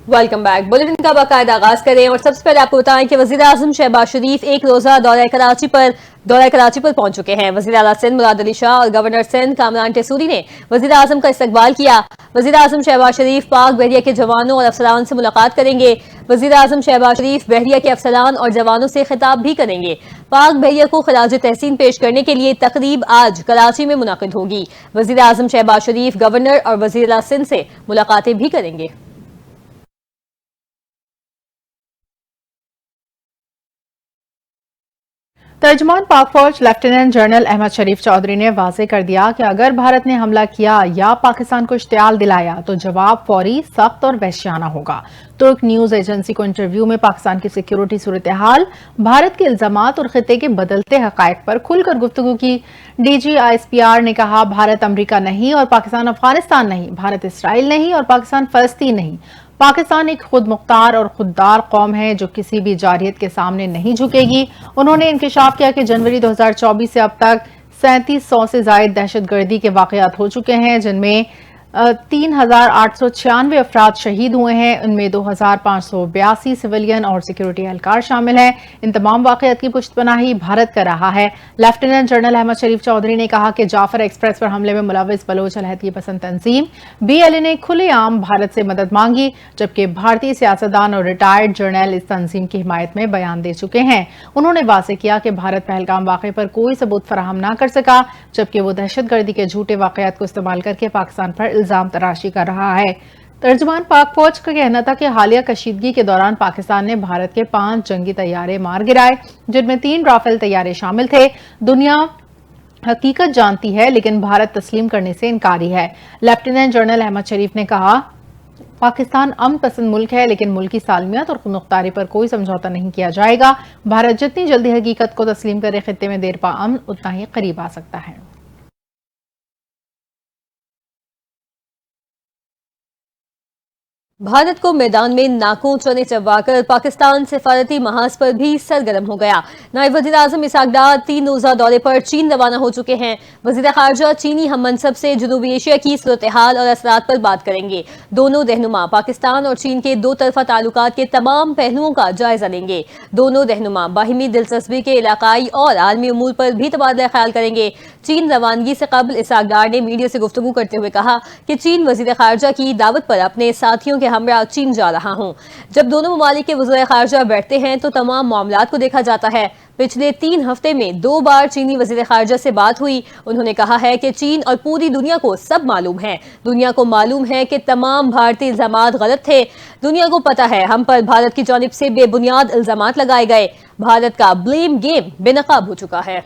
Welcome back. Bulletin کا باقاعدہ آغاز کریں اور سب سے پہلے آپ کو بتائیں کہ وزیر اعظم شہباز شریف ایک روزہ دورہ کراچی پر پہنچ چکے ہیں. وزیر اعلیٰ سندھ مراد علی شاہ اور گورنر سندھ کامران ٹیسوری نے وزیر اعظم کا استقبال کیا. وزیر اعظم شہباز شریف پاک بحریہ کے جوانوں اور افسران سے ملاقات کریں گے. وزیر اعظم شہباز شریف بحریہ کے افسران اور جوانوں سے خطاب بھی کریں گے. پاک بحریہ کو خراج تحسین پیش کرنے کے لیے تقریب آج کراچی میں منعقد ہوگی. وزیر اعظم شہباز شریف گورنر اور وزیر اعلیٰ سندھ سے ملاقاتیں بھی کریں گے. ترجمان پاک فوج لیفٹیننٹ جنرل احمد شریف چودھری نے واضح کر دیا کہ اگر بھارت نے حملہ کیا یا پاکستان کو اشتعال دلایا تو جواب فوری، سخت اور وحشیانہ ہوگا. ترک نیوز ایجنسی کو انٹرویو میں پاکستان کی سیکیورٹی صورتحال، بھارت کے الزامات اور خطے کے بدلتے حقائق پر کھل کر گفتگو کی. D G I S P R نے کہا، بھارت امریکہ نہیں اور پاکستان افغانستان نہیں، بھارت اسرائیل نہیں اور پاکستان فلسطین نہیں. پاکستان ایک خود مختار اور خوددار قوم ہے جو کسی بھی جارحیت کے سامنے نہیں جھکے گی. انہوں نے انکشاف کیا کہ جنوری 2024 سے اب تک 3700 سے زائد دہشت گردی کے واقعات ہو چکے ہیں، جن میں 3896 افراد شہید ہوئے ہیں. ان میں 2582 سویلین اور سیکیورٹی اہلکار شامل ہیں. ان تمام واقعات کی پشت پناہی بھارت کر رہا ہے. لیفٹیننٹ جنرل احمد شریف چودھری نے کہا کہ جعفر ایکسپریس پر حملے میں ملوث بلوچ علیحدگی پسند تنظیم بی ایل اے نے کھلے عام بھارت سے مدد مانگی، جبکہ بھارتی سیاستدان اور ریٹائرڈ جرنیل اس تنظیم کی حمایت میں بیان دے چکے ہیں. انہوں نے واضح کیا کہ بھارت پہلگام واقعے پر کوئی ثبوت فراہم نہ کر سکا، جبکہ وہ دہشت گردی کے جھوٹے واقعات کو استعمال کر کے پاکستان پر الزام تراشی کر رہا ہے. ترجمان پاک فوج کا کہنا تھا کہ حالیہ کشیدگی کے دوران پاکستان نے بھارت کے 5 جنگی طیارے مار گرائے، جن میں 3 رافیل طیارے شامل تھے. دنیا حقیقت جانتی ہے لیکن بھارت تسلیم کرنے سے انکاری ہے. لیفٹیننٹ جنرل احمد شریف نے کہا، پاکستان امن پسند ملک ہے لیکن ملکی سالمیت اور خود مختاری پر کوئی سمجھوتہ نہیں کیا جائے گا. بھارت جتنی جلدی حقیقت کو تسلیم کرے، خطے میں دیر پا امن اتنا ہی قریب آ سکتا ہے. بھارت کو میدان میں ناکوں چنے چبوا کر پاکستان سفارتی محاذ پر بھی سرگرم ہو گیا. نائب وزیر اعظم اسحاق ڈار 3 روزہ دورے پر چین روانہ ہو چکے ہیں. وزیر خارجہ چینی ہم منصب سے جنوبی ایشیا کی صورتحال اور اثرات پر بات کریں گے. دونوں رہنما پاکستان اور چین کے 2 طرفہ تعلقات کے تمام پہلوؤں کا جائزہ لیں گے. دونوں رہنما باہمی دلچسپی کے علاقائی اور عالمی امور پر بھی تبادلہ خیال کریں گے. چین روانگی سے قبل اسحاق ڈار نے میڈیا سے گفتگو کرتے ہوئے کہا کہ چین وزیر خارجہ کی دعوت پر اپنے ساتھیوں کے ہمراہ چین جا رہا ہوں. جب دونوں ممالک کے وزراء خارجہ بیٹھتے ہیں تو تمام معاملات کو دیکھا جاتا ہے. پچھلے 3 ہفتے میں 2 بار چینی وزیر خارجہ سے بات ہوئی. انہوں نے کہا ہے کہ چین اور پوری دنیا کو سب معلوم ہے. دنیا کو معلوم ہے کہ تمام بھارتی الزامات غلط تھے. دنیا کو پتا ہے ہم پر بھارت کی جانب سے بے بنیاد الزامات لگائے گئے. بھارت کا بلیم گیم بے نقاب ہو چکا ہے.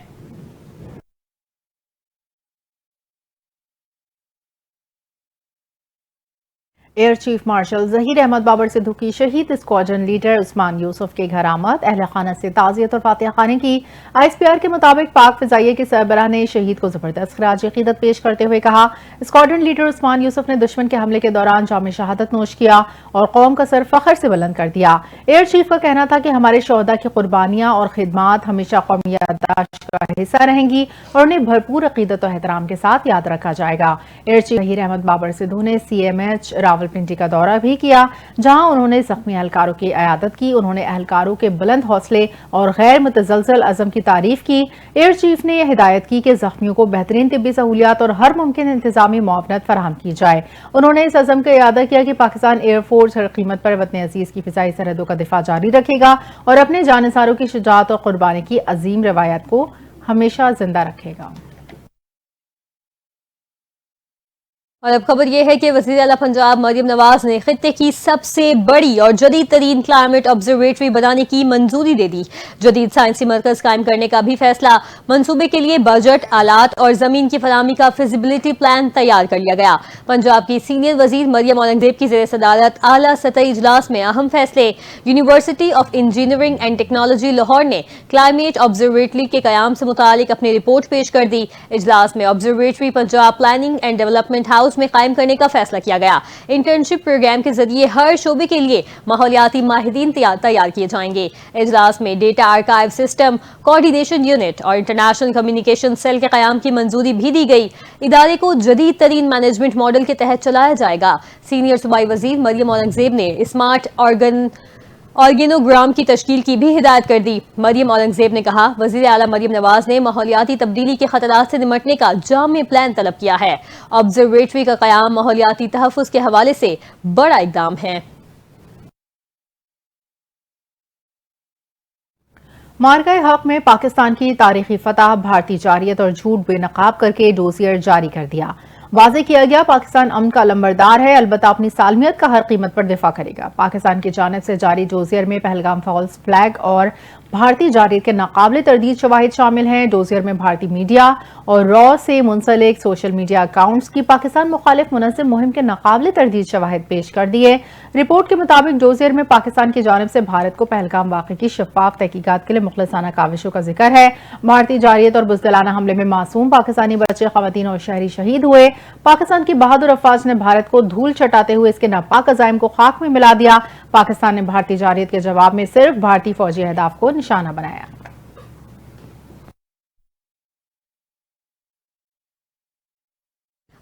Air chief marshal Zaheer Ahmed Babar Sidhu کی شہید اسکواڈرن لیڈر عثمان یوسف کے گھر آمد، اہل خانہ سے تعزیت اور فاتحہ خوانی کی. آئی ایس پی آر کے مطابق پاک فضائیہ کے سربراہ نے شہید کو زبردست خراج عقیدت پیش کرتے ہوئے کہا، اسکواڈرن لیڈر عثمان یوسف نے دشمن کے حملے کے دوران جام شہادت نوش کیا اور قوم کا سر فخر سے بلند کر دیا. ایئر چیف کا کہنا تھا کہ ہمارے شہداء کی قربانیاں اور خدمات ہمیشہ قومی یادداشت کا حصہ رہیں گی اور انہیں بھرپور عقیدت و احترام کے ساتھ یاد رکھا جائے گا. ایئر چیف ظہیر احمد بابر سدھو نے سی ایم ایچ راولپنڈی کا دورہ بھی کیا، جہاں انہوں نے زخمی اہلکاروں کی عیادت کی. انہوں نے اہلکاروں کے بلند حوصلے اور غیر متزلزل عزم کی تعریف کی. ایئر چیف نے یہ ہدایت کی کہ زخمیوں کو بہترین طبی سہولیات اور ہر ممکن انتظامی معاونت فراہم کی جائے. انہوں نے اس عزم کا اعادہ کیا کہ پاکستان ایئر فورس ہر قیمت پر وطن عزیز کی فضائی سرحدوں کا دفاع جاری رکھے گا اور اپنے جانثاروں کی شجاعت اور قربانی کی عظیم روایت کو ہمیشہ زندہ رکھے گا. اور اب خبر یہ ہے کہ وزیر اعلیٰ پنجاب مریم نواز نے خطے کی سب سے بڑی اور جدید ترین کلائمیٹ آبزرویٹری بنانے کی منظوری دے دی. جدید سائنسی مرکز قائم کرنے کا بھی فیصلہ. منصوبے کے لیے بجٹ، آلات اور زمین کی فراہمی کا فیزیبلٹی پلان تیار کر لیا گیا. پنجاب کی سینئر وزیر مریم اورنگزیب کی زیر صدارت اعلیٰ سطحی اجلاس میں اہم فیصلے. University of engineering and technology Lahore نے کلائمیٹ آبزرویٹری کے قیام سے متعلق اپنی رپورٹ پیش کر دی. اجلاس میں observatory Punjab planning and development house house में कायम करने का फैसला किया गया। इंटर्नशिप प्रोग्राम के जरिए हर शोबे के लिए माहौलियाती माहिरीन तैयार किए जाएंगे। इजलास में data archive system, coordination unit और इंटरनेशनल कम्युनिकेशन सेल के कयाम की मंजूरी भी दी गई। इदारे को जदीद तरीन मैनेजमेंट मॉडल के तहत चलाया जाएगा। सीनियर सूबाई वजीर मरियम औरंगजेब ने स्मार्ट ऑर्गेनोग्राम की तश्कील की भी हिदायत कर दी। मरियम औरंगजेब ने कहा, वजीर आला मरियम नवाज ने माहौलियाती तब्दीली के खतरात से निमटने का जामे प्लान तलब किया है। ऑब्जर्वेटरी का कयाम माहौलियाती तहफ्फुज़ के हवाले से बड़ा इक़दाम है। मार्का हक में पाकिस्तान की तारीखी फतह, भारतीय जारियत और झूठ बेनकाब करके डोजियर जारी कर दिया। वाज़ेह किया गया, पाकिस्तान अमन का लंबरदार है, अलबत्ता अपनी सालमियत का हर कीमत पर दिफा करेगा। पाकिस्तान की जानिब से जारी डोजियर में पहलगाम फॉल्स फ्लैग और भारतीय जारियत के नाकाबिले तरदीद शवाहिद शामिल हैं। डोजियर में भारतीय मीडिया और रॉ से मुंसलिक सोशल मीडिया अकाउंट्स की पाकिस्तान मुखालिफ मुनज़्ज़म मुहिम के नाकाबिले तरदीद शवाहिद पेश कर दिए। रिपोर्ट के मुताबिक डोजियर में पाकिस्तान की जानिब से भारत को पहलगाम वाक़े की शफाफ तहकीकात के लिए मुखलसाना काविशों का जिक्र है। भारतीय जारियत और बुज़दिलाना हमले में मासूम पाकिस्तानी बच्चे, ख़वातीन और शहरी शहीद हुए। पाकिस्तान की बहादुर अफवाज ने भारत को धूल चटाते हुए इसके नापाक अज़ाइम को खाक में मिला दिया। पाकिस्तान ने भारतीय जारियत के जवाब में सिर्फ भारतीय फौजी अहदाफ को निशाना बनाया।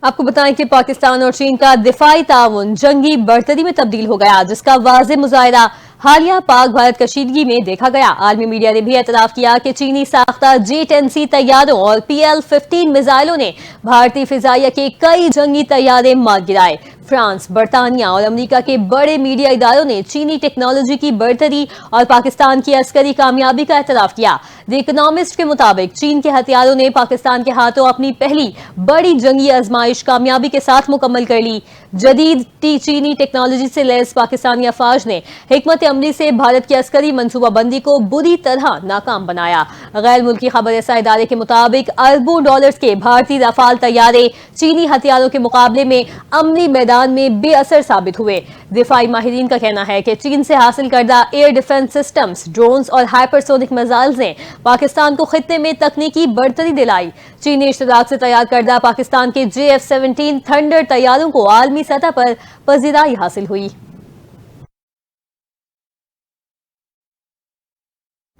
आपको बताएं कि पाकिस्तान और चीन का दिफाई ताउन जंगी बर्तरी में तब्दील हो गया, जिसका वाज़ेह मुज़ाहिरा हालिया पाक भारत कशीदगी में देखा गया। आलमी मीडिया ने भी एतराफ किया कि चीनी साख्ता J-10C तैयारों और PL-15 मिसाइलों ने भारतीय फिजाइया के कई जंगी तैयारे मार गिराए। फ्रांस, बरतानिया और अमेरिका के बड़े मीडिया इदारों ने चीनी टेक्नोलॉजी की बर्तरी और पाकिस्तान की अस्करी कामयाबी का एतराफ किया। द इकोनॉमिस्ट के मुताबिक चीन के हथियारों ने पाकिस्तान के हाथों अपनी पहली बड़ी जंगी आजमाइश कामयाबी के साथ मुकम्मल कर ली। जदीद चीनी टेक्नोलॉजी से लैस पाकिस्तानी अफवाज ने हिकमत अमली से भारत की अस्करी मनसूबाबंदी को बुरी तरह नाकाम बनाया। गैर मुल्की खबर रसा इदारे के मुताबिक अरबों डॉलर्स के भारतीय रफाल तैयारे चीनी हथियारों के मुकाबले में अमली मैदान में बेअसर साबित हुए। दिफाई माहिरीन का कहना है कि चीन से हासिल करदा एयर डिफेंस सिस्टम्स, ड्रोन्स और हाइपरसोनिक मिसाइल्स ने पाकिस्तान को खित्ते में तकनीकी बढ़तरी दिलाई। चीनी इश्तराक से तैयार करदा पाकिस्तान के JF-17 थंडर तैयारों को आलमी सतह पर पजीराई हासिल हुई।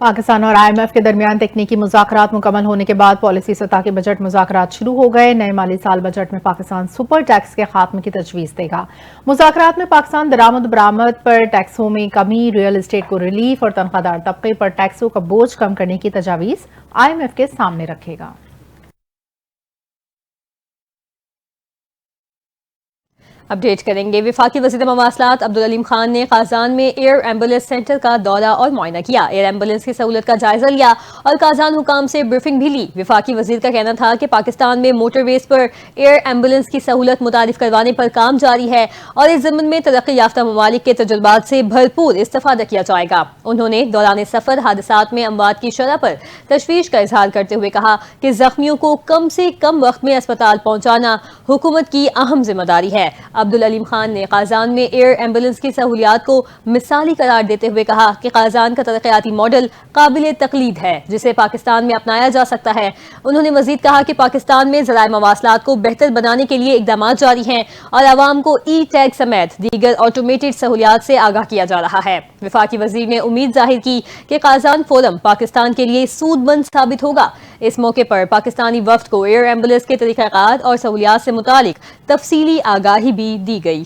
पाकिस्तान और IMF के दरमियान तकनीकी मुज़ाकरात मुकम्मल होने के बाद पॉलिसी सतह के बजट मुज़ाकरात शुरू हो गए। नए माली साल बजट में पाकिस्तान सुपर टैक्स के खात्मे की तजवीज़ देगा। मुज़ाकरात में पाकिस्तान दरामद बरामद पर टैक्सों में कमी, रियल एस्टेट को रिलीफ और तनख्वाहदार तबके पर टैक्सों का बोझ कम करने की तजावीज़ IMF के सामने रखेगा। अपडेट करेंगे। वफाकी वज़ीर मवासलात अब्दुल अलीम खान ने काजान में एयर एम्बुलेंस सेंटर का दौरा और मुआयना किया। एयर एम्बुलेंस की सहूलत का जायजा लिया और काजान हुकाम से ब्रीफिंग भी ली। वफाकी वज़ीर का कहना था कि पाकिस्तान में मोटरवेज पर एयर एम्बुलेंस की सहूलत मुतारिफ करवाने पर काम जारी है और इस ज़मन में तरक्की याफ्ता ममालिक के तजुर्बात से भरपूर इस्तेफादा किया जाएगा। उन्होंने दौरान सफर हादसात में अमवात की शरह पर तशवीश का इजहार करते हुए कहा कि जख्मियों को कम से कम वक्त में अस्पताल पहुंचाना हुकूमत की अहम जिम्मेदारी है। अब्दुल अलीम खान ने काजान में एयर एम्बुलेंस की सहूलियात को मिसाली करार देते हुए कहा कि काजान का तरक्याती मॉडल काबिल तकलीद है, जिसे पाकिस्तान में अपनाया जा सकता है। उन्होंने मजीद कहा कि पाकिस्तान में ज़राए मवासलात को बेहतर बनाने के लिए इकदाम जारी हैं और आवाम को ई-टैग समेत दीगर ऑटोमेटेड सहूलियात से आगाह किया जा रहा है। वफाकी वजीर ने उम्मीद जाहिर की कि काजान फोरम पाकिस्तान के लिए सूदमंद साबित होगा। इस मौके पर पाकिस्तानी वफ्द को एयर एम्बुलेंस के तरीक़ाकार और सहूलियात से मुतालिक तफसीली आगाही भी दी गई।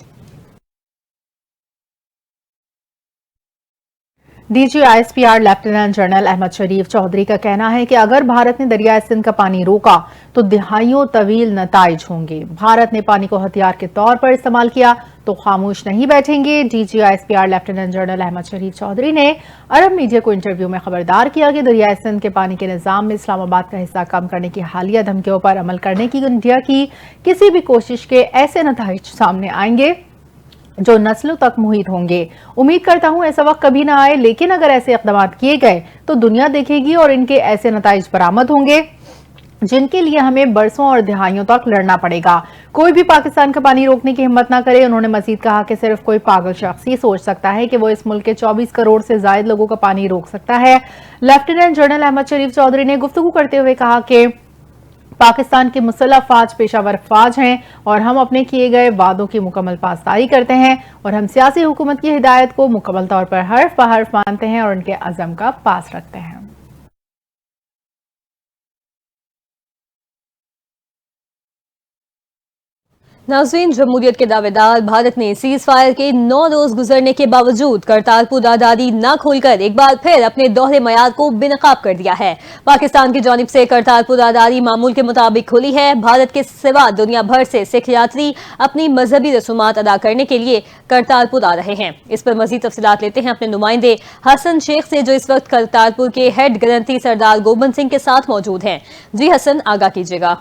DG ISPR lieutenant general Ahmad Sharif Chaudhry का कहना है कि अगर भारत ने दरियाए सिंध का पानी रोका तो दिहाइयों तवील नताइज होंगे। भारत ने पानी को हथियार के तौर पर इस्तेमाल किया तो खामोश नहीं बैठेंगे। DG ISPR lieutenant general Ahmad Sharif Chaudhry ने अरब मीडिया को इंटरव्यू में खबरदार किया कि दरियाए सिंध के पानी के निजाम में इस्लामाबाद का हिस्सा कम करने की हालिया धमकियों पर अमल करने की इंडिया की किसी भी कोशिश के ऐसे नताइज सामने आएंगे जो नस्लों तक मुहित होंगे। उम्मीद करता हूं ऐसा वक्त कभी ना आए, लेकिन अगर ऐसे इक़दाम किए गए तो दुनिया देखेगी और इनके ऐसे नताइज बरामद होंगे जिनके लिए हमें बरसों और दिहाइयों तक लड़ना पड़ेगा। कोई भी पाकिस्तान का पानी रोकने की हिम्मत ना करे। उन्होंने मजीद कहा कि सिर्फ कोई पागल शख्स ही सोच सकता है कि वो इस मुल्क के 24 करोड़ से ज्यादा लोगों का पानी रोक सकता है। लेफ्टिनेंट जनरल अहमद शरीफ चौधरी ने गुफ्तगू करते हुए कहा कि पाकिस्तान की मुसल्लह फ़ौज पेशावर फ़ौज हैं और हम अपने किए गए वादों की मुकम्मल पासदारी करते हैं और हम सियासी हुकूमत की हिदायत को मुकम्मल तौर पर हर्फ ब हर्फ मानते हैं और उनके अज़म का पास रखते हैं। नाज़रीन, जमहूरियत के दावेदार भारत ने सीज फायर के 9 रोज गुजरने के बावजूद करतारपुर राहदारी न खोलकर एक बार फिर अपने दोहरे मयार को बेनकाब कर दिया है। पाकिस्तान की जानिब से करतारपुर राहदारी मामूल के मुताबिक खुली है। भारत के सिवा दुनिया भर से सिख यात्री अपनी मजहबी रसूमात अदा करने के लिए करतारपुर आ रहे हैं। इस पर मजीद तफसीलात लेते हैं अपने नुमाइंदे हसन शेख से, जो इस वक्त करतारपुर के हेड ग्रंथी सरदार गोबंद सिंह के साथ मौजूद हैं। जी हसन, आगाह कीजिएगा।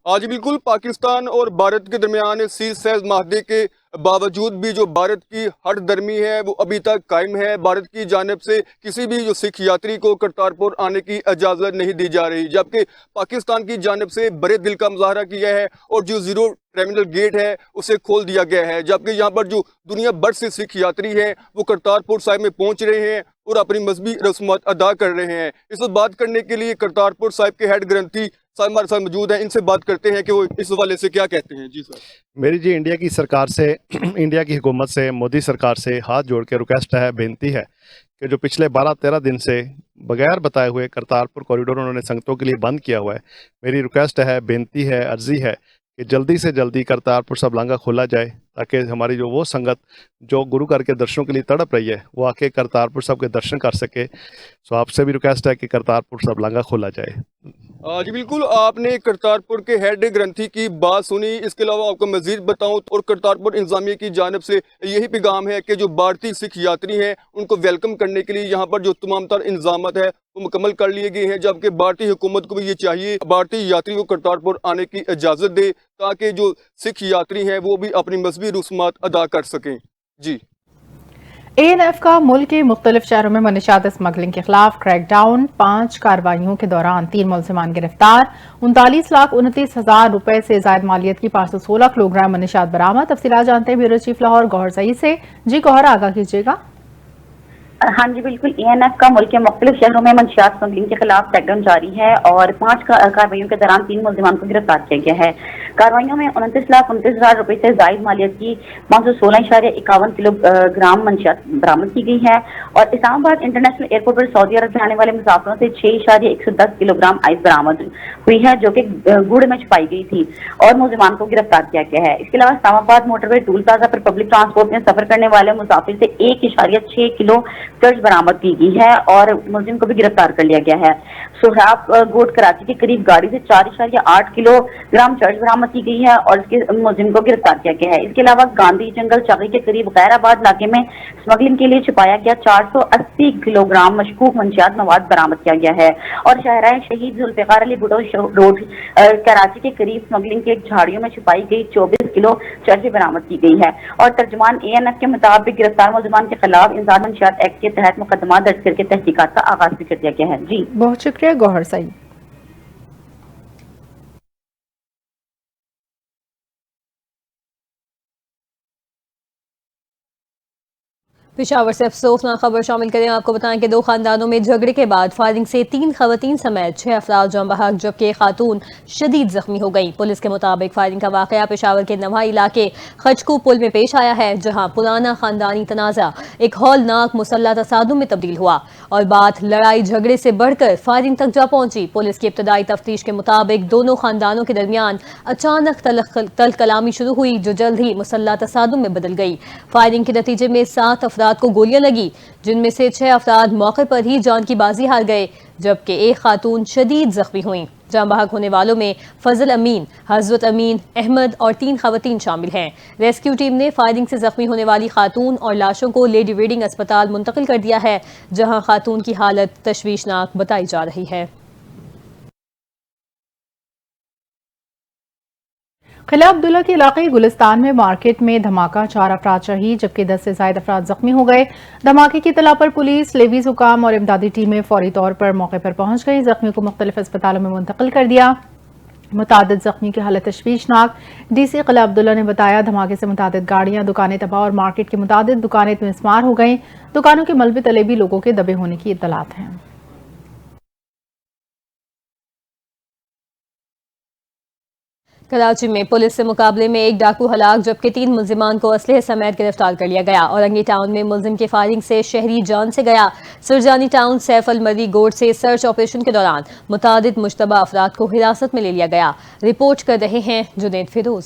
आज बिल्कुल पाकिस्तान और भारत के दरमियान सीज साइज माहदे के बावजूद भी जो भारत की हट दरमी है वो अभी तक कायम है। भारत की जानिब से किसी भी जो सिख यात्री को करतारपुर आने की इजाज़त नहीं दी जा रही, जबकि पाकिस्तान की जानिब से बड़े दिल का मुजाहरा किया है और जो ज़ीरो टर्मिनल गेट है उसे खोल दिया गया है। जबकि यहाँ पर जो दुनिया भर से सिख यात्री हैं वो करतारपुर साहिब में पहुँच रहे हैं और अपनी मजहबी रस्मात अदा कर रहे हैं। इस वक्त बात करने के लिए करतारपुर साहिब के हेड ग्रंथी साहब हमारे साथ मौजूद हैं। इनसे बात करते हैं कि वो इस हवाले से क्या कहते हैं। जी सर। मेरी जी इंडिया की सरकार से इंडिया की हुकूमत से, मोदी सरकार से हाथ जोड़ के रिक्वेस्ट है, बेनती है कि जो पिछले 12-13 दिन से बगैर बताए हुए करतारपुर कॉरिडोर उन्होंने संगतों के लिए बंद किया हुआ है, मेरी रिक्वेस्ट है, बेनती है, अर्जी है कि जल्दी से जल्दी करतारपुर साहिब लांघा खोला जाए, ताकि हमारी जो वो संगत जो गुरु घर के दर्शनों के लिए तड़प रही है वो आके करतारपुर साहिब के दर्शन कर सके। सो आपसे भी रिक्वेस्ट है कि करतारपुर साहिब लांघा खोला जाए। जी बिल्कुल, आपने करतारपुर के हेड ग्रंथी की बात सुनी। इसके अलावा आपको मजीद बताऊं और करतारपुर इंतजामिया की जानिब से यही पैगाम है कि जो भारतीय सिख यात्री हैं उनको वेलकम करने के लिए यहाँ पर जो तमाम तर इंतजामात है वो मुकम्मल कर लिए गए हैं। जबकि भारतीय हुकूमत को भी ये चाहिए भारतीय यात्री को करतारपुर आने की इजाज़त दे, ताकि जो सिख यात्री हैं वो भी अपनी मजहबी रस्मात अदा कर सकें। जी। ANF का मुल्क के मुख्तलिफ शहरों में मनशियात स्मगलिंग के खिलाफ क्रैकडाउन। 5 कार्रवाइयों के दौरान 3 मुलजिमान गिरफ्तार। 39,29,000 रुपए से जायद मालियत की 516 किलोग्राम मनशियात बरामद। तफसीलात जानते हैं ब्यूरो चीफ लाहौर गौहर सईद से। जी गौहर, आगाह कीजिएगा। हाँ जी बिल्कुल, ANF का मुल्क के मुख्तलिफ शहरों में मंशियात स्मगलिंग के खिलाफ क्रैकडाउन जारी है और 5 कार्रवाइयों के दौरान 3 मुलजिमान को गिरफ्तार किया गया है। कार्रवाइयों में 29,29,000 रुपए से जायद मालियत की 516.51 किलोग्राम मंशियात बरामद की गई है और इस्लामाबाद इंटरनेशनल एयरपोर्ट पर सऊदी अरब जाने वाले मुसाफिरों से 6.110 किलोग्राम आइस बरामद हुई है, जो कि गुड़ में छुपाई गई थी और मुलजिमान को गिरफ्तार किया गया है। इसके अलावा इस्लामाबाद मोटरवे टूल प्लाजा पर पब्लिक ट्रांसपोर्ट में सफर करने वाले मुसाफिर से 1.6 किलो चर्च बरामद की गई है और मुलजिम को भी गिरफ्तार कर लिया गया है। सोहराब गोट कराची के करीब गाड़ी से 4.8 किलोग्राम चर्च बरामद की गई है और इसके मुलजिम को गिरफ्तार किया गया है। इसके अलावा गांधी जंगल चाकी के करीब गैराबाद इलाके में स्मगलिंग के लिए छुपाया गया 480 किलोग्राम मशकूक मंशियात मवाद बरामद किया गया है और शहराए शहीद जुल्फिकार अली भुट्टो रोड कराची के करीब स्मगलिंग के झाड़ियों में छुपाई गई 24 किलो चर्च बरामद की गई है। और तर्जुमान ANF के मुताबिक गिरफ्तार मुलजिमान के खिलाफ इंसान मंशियात एक्ट के तहत मुकदमा दर्ज करके तहकीकात का आगाज भी कर दिया गया है। जी बहुत शुक्रिया गौहर सईद। पेशावर से अफसोसनाक खबर शामिल करें। आपको बताएं कि 2 खानदानों में झगड़े के बाद फायरिंग से 3 खवातीन समेत 6 अफराद जान बहक, जबकि खातून शदीद जख्मी हो गई। पुलिस के मुताबिक फायरिंग का वाकया पेशावर के नवा इलाके खचकू पुल में पेश आया है, जहां पुराना खानदानी तनाजा एक हौलनाक मुसल्ला तसादुम में तब्दील हुआ और बात लड़ाई झगड़े से बढ़कर फायरिंग तक जा पहुंची। पुलिस की इब्तदाई तफ्तीश के मुताबिक दोनों खानदानों के दरमियान अचानक तल कलामी शुरू हुई, जो जल्द ही मुसल्ला तसादुम में बदल गई। फायरिंग के नतीजे में 7 अफराद को गोलियां लगी, जिनमें से 6 अफराद मौके पर ही जान की बाजी हार गए, जबकि एक खातून शदीद जख्मी हुई। जान बहक होने वालों में फजल अमीन, हजरत अमीन, अहमद और 3 खवातीन शामिल हैं। रेस्क्यू टीम ने फायरिंग से जख्मी होने वाली खातून और लाशों को लेडी रीडिंग अस्पताल मुंतकिल कर दिया है, जहां खातून की हालत तशवीशनाक बताई जा रही है। खिला अब्दुल्ला के इलाके गुलिस्तान में मार्केट में धमाका, 4 अफराद शहीद जबकि 10 से ज्यादा अफराद जख्मी हो गए। धमाके की इत्तला पर पुलिस, लेवीज हुकाम और इमदादी टीमें फौरी तौर पर मौके पर पहुंच गई। जख्मियों को मुख्तलिफ अस्पतालों में मुंतकिल कर दिया। मुतादिद जख्मी की हालत तशवीशनाक। DC खिला अब्दुल्ला ने बताया, धमाके से मुतादिद गाड़ियां, दुकानें तबाह और मार्केट की मुतादिद दुकानें मिस्मार हो गई। दुकानों के मलबे तले भी लोगों के दबे होने की इत्तलात हैं। कराची में पुलिस से मुकाबले में एक डाकू हलाक जबकि 3 मुलजिमान को असलहे समेत गिरफ्तार कर लिया गया। औरंगी टाउन में मुलजिम की फायरिंग से शहरी जान से गया। सुरजानी टाउन सैफ अल मरी गोड से सर्च ऑपरेशन के दौरान मुतादिद मुश्तबा अफराद को हिरासत में ले लिया गया। रिपोर्ट कर रहे हैं जुनैद फिरोज।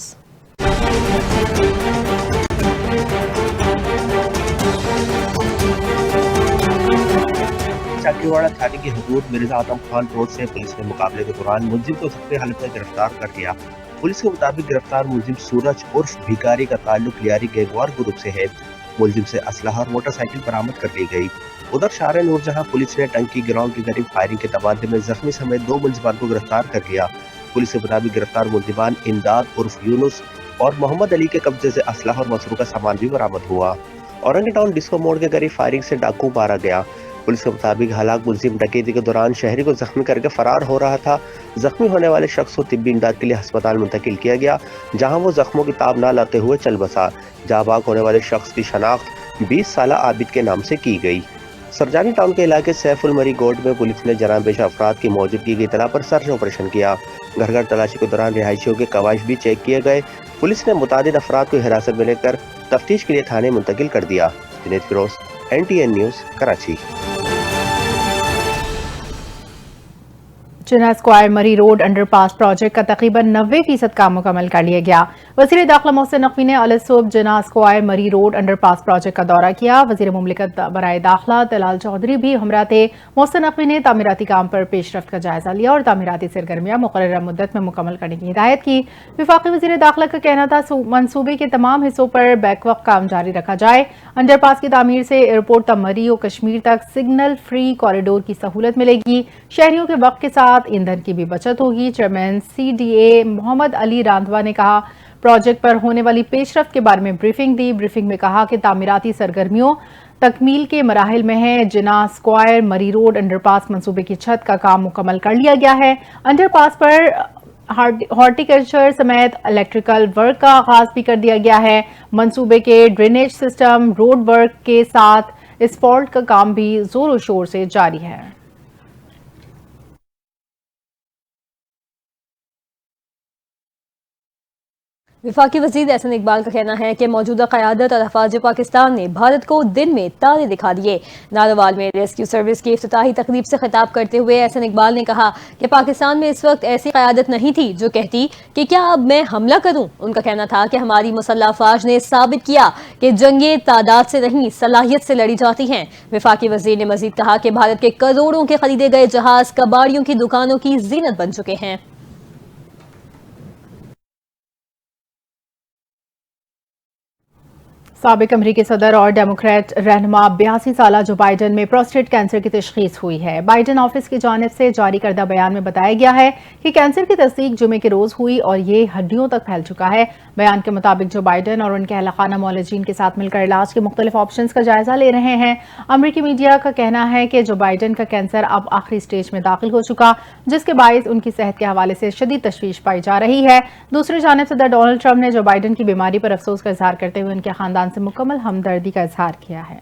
चाकरीवाड़ा थाने की हदूद मिर्जा आदम खान रोड से पुलिस ने मुकाबले के दौरान मुलजिम को जख्मी हालत में गिरफ्तार कर लिया। पुलिस के मुताबिक गिरफ्तार मुलजिम सूरज उर्फ भिकारी का ताल्लुक लियारी गैंगवार ग्रुप से है। मुलजिम से असलहा और मोटरसाइकिल बरामद कर ली गई। उधर शार नूरजहां पुलिस ने टंकी गिराव के करीब फायरिंग के तबादले में जख्मी समेत 2 मुलजिमान को गिरफ्तार कर लिया। पुलिस के मुताबिक गिरफ्तार मुलजिमान इमदाद उर्फ यूनुस और मोहम्मद अली के कब्जे से असलहा और मसरूका सामान भी बरामद हुआ। औरंगी टाउन डिस्को मोड़ के करीब फायरिंग से डाकू मारा गया। पुलिस के मुताबिक हलाक मुलजिम डकैती के दौरान शहरी को जख्मी करके फरार हो रहा था। जख्मी होने वाले शख्स को तिब्बी इमदाद के लिए अस्पताल मुंतकिल किया गया, जहां वो जख्मों की ताब न लाते हुए चल बसा। जाबाक होने वाले शख्स की शनाख्त 20 साला आबिद के नाम से की गई। सरजानी टाउन के इलाके सैफुल मरी गोड में पुलिस ने जराम पेशा अफराद की मौजूदगी की इतला पर सर्च ऑपरेशन किया। घर घर तलाशी के दौरान रिहायशियों के कवाश भी चेक किए गए। पुलिस ने मुतादिद अफराद को हिरासत में लेकर तफ्तीश के लिए थाने मुंतकिल कर दिया। Junaid Feroz, NTN news, Karachi. Jinnah square Murree road underpass project का तकरीबन 90% काम मुकम्मल कर लिया गया। वज़ीर दाखिला मोहसिन नकवी ने अलसुब जिन्ना square Murree road underpass project का दौरा किया। वज़ीर मुमलिकत बराए दाखिला तलाल चौधरी भी हमरा थे। मोहसिन नकवी ने तामीराती काम पर पेशरफ्त का जायजा लिया और तामीराती सरगर्मियां मुकर्ररा मुद्दत में मुकम्मल करने की हिदायत की। वफाकी वज़ीर दाखिला का कहना था मनसूबे के तमाम हिस्सों पर बैकवक्त काम जारी रखा जाए। अंडरपास की तामीर से एयरपोर्ट तक मरी और कश्मीर तक सिग्नल फ्री कॉरिडोर की सहूलत मिलेगी। शहरियों के वक्त के साथ ईंधन की भी बचत होगी। चेयरमैन CDA मोहम्मद अली रांधवा ने कहा प्रोजेक्ट पर होने वाली पेशरफ्त के बारे में ब्रीफिंग दी। ब्रीफिंग में कहा कि तामीराती सरगर्मियों तकमील के मराहिल में है। जिन्ना स्क्वायर मरी रोड अंडरपास मंसूबे की छत का काम मुकम्मल कर लिया गया है। अंडरपास पर हॉर्टिकल्चर समेत इलेक्ट्रिकल वर्क का आगाज भी कर दिया गया है। मंसूबे के ड्रेनेज सिस्टम, रोड वर्क के साथ एस्फॉल्ट का काम भी जोरों शोर से जारी है। वफाकी वज़ीर एहसन इकबाल का कहना है कि मौजूदा क़यादत और अफवाज पाकिस्तान ने भारत को दिन में तारे दिखा दिए। नारोवाल में रेस्क्यू सर्विस की इफ्तिताही तकरीब से खिताब करते हुए एहसन इकबाल ने कहा कि पाकिस्तान में इस वक्त ऐसी क़यादत नहीं थी जो कहती कि क्या अब मैं हमला करूं। उनका कहना था कि हमारी मुसल्लह अफ़वाज ने साबित किया कि जंगें तादाद से नहीं सलाहियत से लड़ी जाती हैं। वफाकी वज़ीर ने मजीद कहा कि भारत के करोड़ों के खरीदे गए जहाज कबाड़ियों की दुकानों की जीनत बन चुके हैं। साबिक अमरीकी सदर और डेमोक्रेट रहनुमा 82 साला जो बाइडन में प्रोस्टेट कैंसर की तशखीस हुई है। बाइडन ऑफिस की जानिब से जारी करदा बयान में बताया गया है कि कैंसर की तस्दीक जुमे के रोज हुई और ये हड्डियों तक फैल चुका है। बयान के मुताबिक जो बाइडन और उनके अहल खाना मौलजीन के साथ मिलकर इलाज के मुख्तलिफ ऑप्शन का जायजा ले रहे हैं। अमरीकी मीडिया का कहना है कि जो बाइडन का कैंसर अब आखिरी स्टेज में दाखिल हो चुका, जिसके बायस उनकी सेहत के हवाले से शदीद तशवीश पाई जा रही है। दूसरी जानिब सदर डोनाल्ड ट्रंप ने जो बाइडन की बीमारी पर अफसोस का इजहार करते हुए उनके खानदान से मुकम्मल हमदर्दी का इजहार किया है।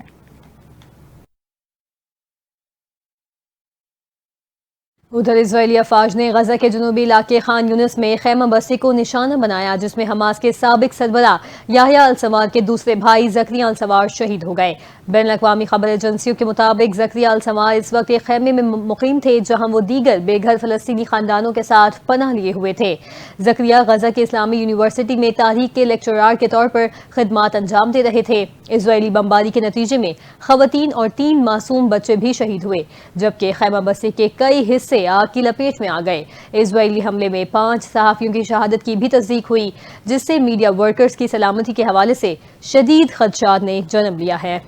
उधर इजरायली अफवाज ने गजा के जनूबी इलाके खान यूनिस में खैमा बस्ती को निशाना बनाया, जिसमें हमास के साबिक सरबरा याह्या अल-सवार के दूसरे भाई जकरिया अल-सवार शहीद हो गए। बैन अक़वामी खबर एजेंसियों के मुताबिक जकरिया अल-सवार इस वक्त एक खैमे में मुकीम थे, जहां वो दीगर बेघर फलस्तीनी खानदानों के साथ पनाह लिए हुए थे। जकरिया गजा के इस्लामी यूनिवर्सिटी में तारीख के लेक्चरार के तौर पर खिदमात अंजाम दे रहे थे। इजरायली बमबारी के नतीजे में खवातीन और 3 मासूम बच्चे भी शहीद हुए, जबकि खैमा बस्ती के कई हिस्से आग की लपेट में आ गए। इजरायली हमले में 5 सहाफियों की शहादत की भी तस्दीक हुई, जिससे मीडिया वर्कर्स की सलामती के हवाले से शदीद खदशात ने जन्म लिया है।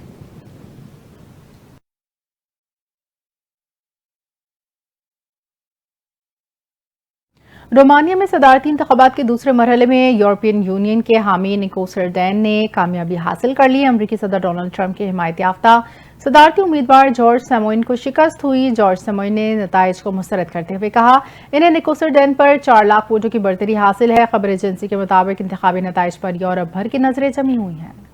रोमानिया में सदारती इंतखाबात के दूसरे मरहले में यूरोपियन यूनियन के हामी निको सर्डेन ने कामयाबी हासिल कर ली। अमरीकी सदर डोनाल्ड ट्रंप के हिमायत याफ्ता सदारती उम्मीदवार जॉर्ज सैमोइन को शिकस्त हुई। जॉर्ज सैमोइन ने नताइज को मुस्तरद करते हुए कहा इन्हें निको सर्डेन पर 4 लाख वोटों की बढ़तरी हासिल है। खबर एजेंसी के मुताबिक इंतखाबी नताइज पर यूरोप भर की नजरें जमी हुई हैं।